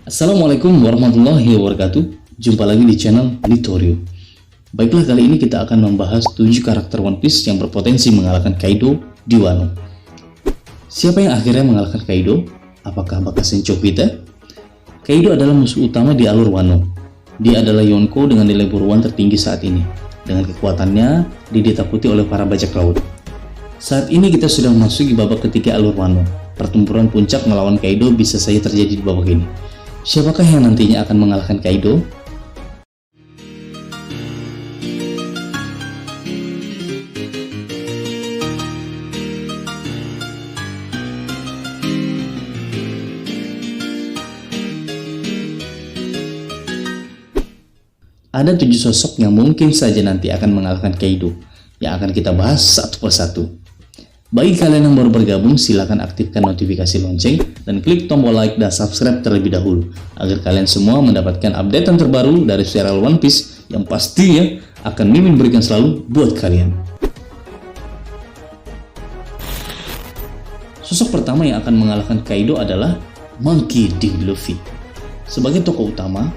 Assalamualaikum warahmatullahi wabarakatuh. Jumpa lagi di channel Nitorio. Baiklah, kali ini kita akan membahas 7 karakter One Piece yang berpotensi mengalahkan Kaido di Wano. Siapa yang akhirnya mengalahkan Kaido? Apakah bakal Sencho Vita? Kaido adalah musuh utama di alur Wano. Dia adalah Yonko dengan nilai buruan tertinggi saat ini. Dengan kekuatannya, dia ditakuti oleh para bajak laut. Saat ini kita sudah memasuki babak ketiga alur Wano. Pertempuran puncak melawan Kaido bisa saja terjadi di babak ini. Siapakah yang nantinya akan mengalahkan Kaido? Ada 7 sosok yang mungkin saja nanti akan mengalahkan Kaido, yang akan kita bahas satu persatu. Bagi kalian yang baru bergabung, silakan aktifkan notifikasi lonceng dan klik tombol like dan subscribe terlebih dahulu, agar kalian semua mendapatkan update terbaru dari serial One Piece yang pastinya akan Mimin berikan selalu buat kalian. Sosok pertama yang akan mengalahkan Kaido adalah Monkey D. Luffy. Sebagai tokoh utama,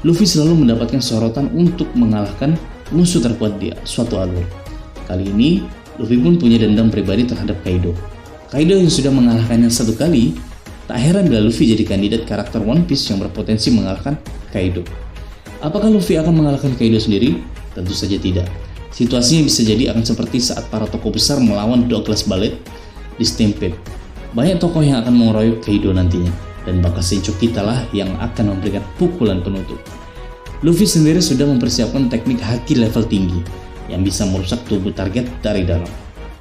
Luffy selalu mendapatkan sorotan untuk mengalahkan musuh terkuat di suatu alur. Kali ini, Luffy pun punya dendam pribadi terhadap Kaido. Kaido yang sudah mengalahkannya satu kali, tak heran bila Luffy jadi kandidat karakter One Piece yang berpotensi mengalahkan Kaido. Apakah Luffy akan mengalahkan Kaido sendiri? Tentu saja tidak. Situasinya bisa jadi akan seperti saat para tokoh besar melawan Douglas Ballet di Stampede. Banyak tokoh yang akan mengeroyok Kaido nantinya, dan bakal Sencho Vita lah yang akan memberikan pukulan penutup. Luffy sendiri sudah mempersiapkan teknik haki level tinggi yang bisa merusak tubuh target dari dalam.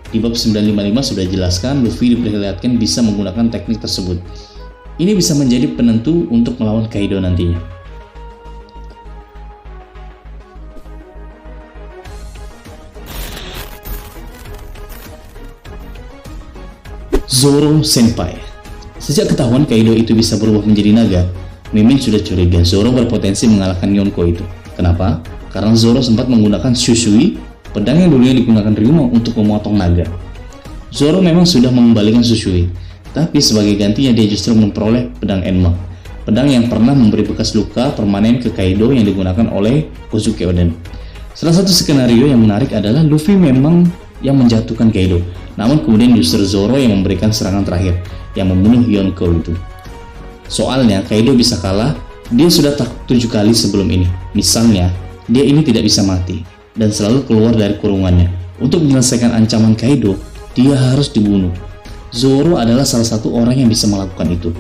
Di bab 955 sudah jelaskan Luffy diperlihatkan bisa menggunakan teknik tersebut. Ini bisa menjadi penentu untuk melawan Kaido nantinya. Zoro Senpai. Sejak ketahuan Kaido itu bisa berubah menjadi naga, Mimin sudah curiga Zoro berpotensi mengalahkan Yonko itu. Kenapa? Karena Zoro sempat menggunakan Shushui, pedang yang dulunya digunakan Ryuma untuk memotong naga. Zoro memang sudah mengembalikan Shushui, tapi sebagai gantinya dia justru memperoleh pedang Enma, pedang yang pernah memberi bekas luka permanen ke Kaido yang digunakan oleh Kozuki Oden. Salah satu skenario yang menarik adalah Luffy memang yang menjatuhkan Kaido, namun kemudian justru Zoro yang memberikan serangan terakhir yang membunuh Yonko itu. Soalnya Kaido bisa kalah, dia sudah takut 7 kali sebelum ini. Misalnya, dia ini tidak bisa mati dan selalu keluar dari kurungannya. Untuk menyelesaikan ancaman Kaido, dia harus dibunuh. Zoro adalah salah satu orang yang bisa melakukan itu.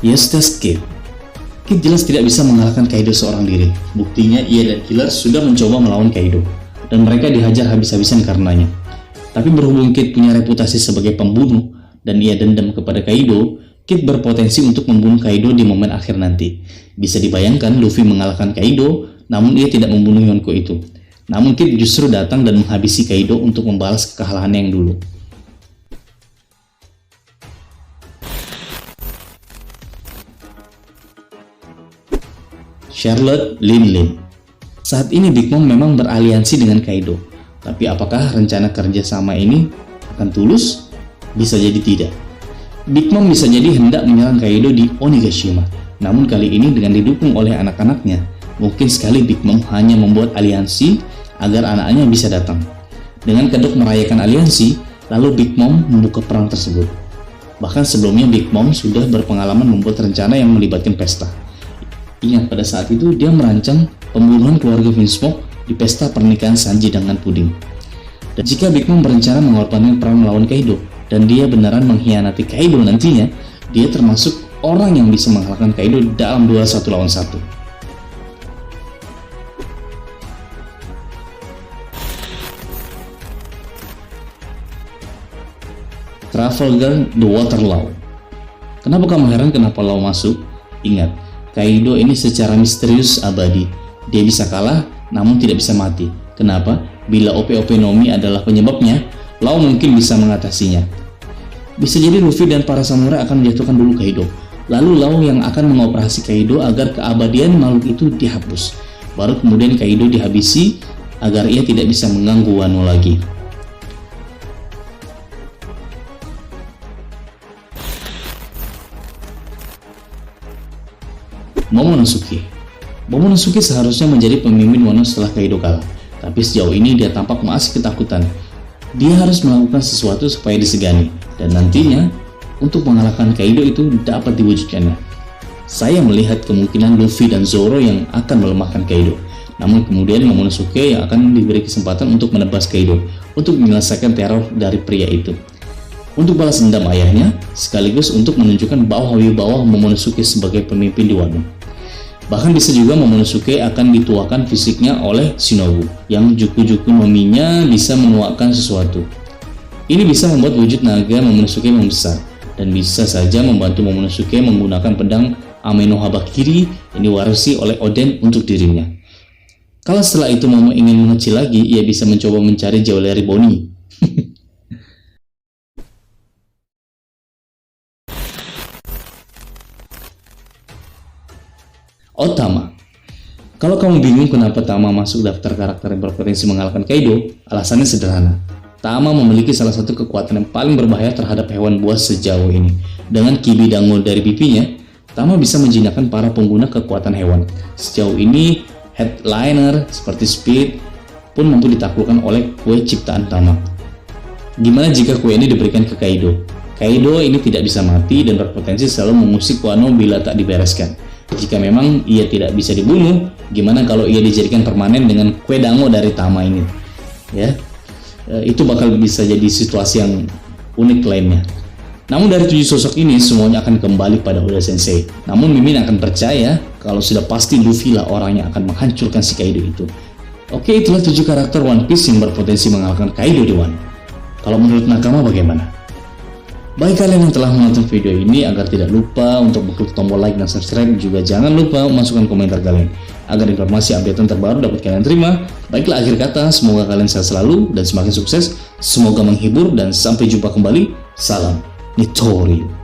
Eustace Kid. Kid jelas tidak bisa mengalahkan Kaido seorang diri. Buktinya ia dan Killer sudah mencoba melawan Kaido, dan mereka dihajar habis-habisan karenanya. Tapi berhubung Kid punya reputasi sebagai pembunuh dan ia dendam kepada Kaido, Kid berpotensi untuk membunuh Kaido di momen akhir nanti. Bisa dibayangkan Luffy mengalahkan Kaido, namun ia tidak membunuh Yonko itu. Namun Kid justru datang dan menghabisi Kaido untuk membalas kekalahannya yang dulu. Charlotte Linlin. Saat ini Big Mom memang beraliansi dengan Kaido, tapi apakah rencana kerjasama ini akan tulus? Bisa jadi tidak. Big Mom bisa jadi hendak menyerang Kaido di Onigashima, namun kali ini dengan didukung oleh anak-anaknya. Mungkin sekali Big Mom hanya membuat aliansi agar anaknya bisa datang. Dengan kedok merayakan aliansi, lalu Big Mom membuka perang tersebut. Bahkan sebelumnya Big Mom sudah berpengalaman membuat rencana yang melibatkan pesta. Ingat, pada saat itu dia merancang pembunuhan keluarga Vinsmoke di pesta pernikahan Sanji dengan Puding. Dan jika Big Mom berencana mengorbankan perang melawan Kaido, dan dia beneran mengkhianati Kaido nantinya, dia termasuk orang yang bisa mengalahkan Kaido dalam duel 1 lawan 1. Trafalgar The Water Law. Kenapa kamu heran kenapa Law masuk? Ingat, Kaido ini secara misterius abadi. Dia bisa kalah, namun tidak bisa mati. Kenapa? Bila OP-OP Nomi adalah penyebabnya, Law mungkin bisa mengatasinya. Bisa jadi Luffy dan para samurai akan menjatuhkan dulu Kaido. Lalu Law yang akan mengoperasi Kaido agar keabadian makhluk itu dihapus. Baru kemudian Kaido dihabisi agar ia tidak bisa mengganggu Wano lagi. Momonosuke. Momonosuke seharusnya menjadi pemimpin Wano setelah Kaido kalah, tapi sejauh ini dia tampak masih ketakutan. Dia harus melakukan sesuatu supaya disegani, dan nantinya untuk mengalahkan Kaido itu dapat diwujudkannya. Saya melihat kemungkinan Luffy dan Zoro yang akan melemahkan Kaido, namun kemudian Momonosuke yang akan diberi kesempatan untuk menebas Kaido untuk menyelesaikan teror dari pria itu, untuk balas dendam ayahnya, sekaligus untuk menunjukkan bahwa wibawa Momonosuke sebagai pemimpin di Wano. Bahkan bisa juga Momonosuke akan dituakan fisiknya oleh Shinobu, yang juku-juku nominya bisa menuakan sesuatu. Ini bisa membuat wujud naga Momonosuke membesar, dan bisa saja membantu Momonosuke menggunakan pedang Ame no Habakiri yang diwarisi oleh Oden untuk dirinya. Kalau setelah itu Momo ingin mengecil lagi, ia bisa mencoba mencari Jewelry Bonnie. Tama. Kalau kamu bingung kenapa Tama masuk daftar karakter yang berpotensi mengalahkan Kaido, alasannya sederhana. Tama memiliki salah satu kekuatan yang paling berbahaya terhadap hewan buas sejauh ini. Dengan kibi dango dari pipinya, Tama bisa menjinakkan para pengguna kekuatan hewan. Sejauh ini, headliner seperti Speed pun mampu ditaklukkan oleh kue ciptaan Tama. Gimana jika kue ini diberikan ke Kaido? Kaido ini tidak bisa mati dan berpotensi selalu mengusik Wano bila tak dibereskan. Jika memang ia tidak bisa dibunuh, gimana kalau ia dijadikan permanen dengan kue dango dari Tama ini? Ya, itu bakal bisa jadi situasi yang unik lainnya. Namun dari 7 sosok ini semuanya akan kembali pada Oda Sensei. Namun Mimin akan percaya kalau sudah pasti Luffy lah orang yang akan menghancurkan si Kaido itu. Oke, itulah 7 karakter One Piece yang berpotensi mengalahkan Kaido di Wano. Kalau menurut Nakama bagaimana? Bagi kalian yang telah menonton video ini, agar tidak lupa untuk klik tombol like dan subscribe, juga jangan lupa masukkan komentar kalian agar informasi update terbaru dapat kalian terima. Baiklah, akhir kata, semoga kalian sehat selalu dan semakin sukses, semoga menghibur, dan sampai jumpa kembali. Salam Nitori.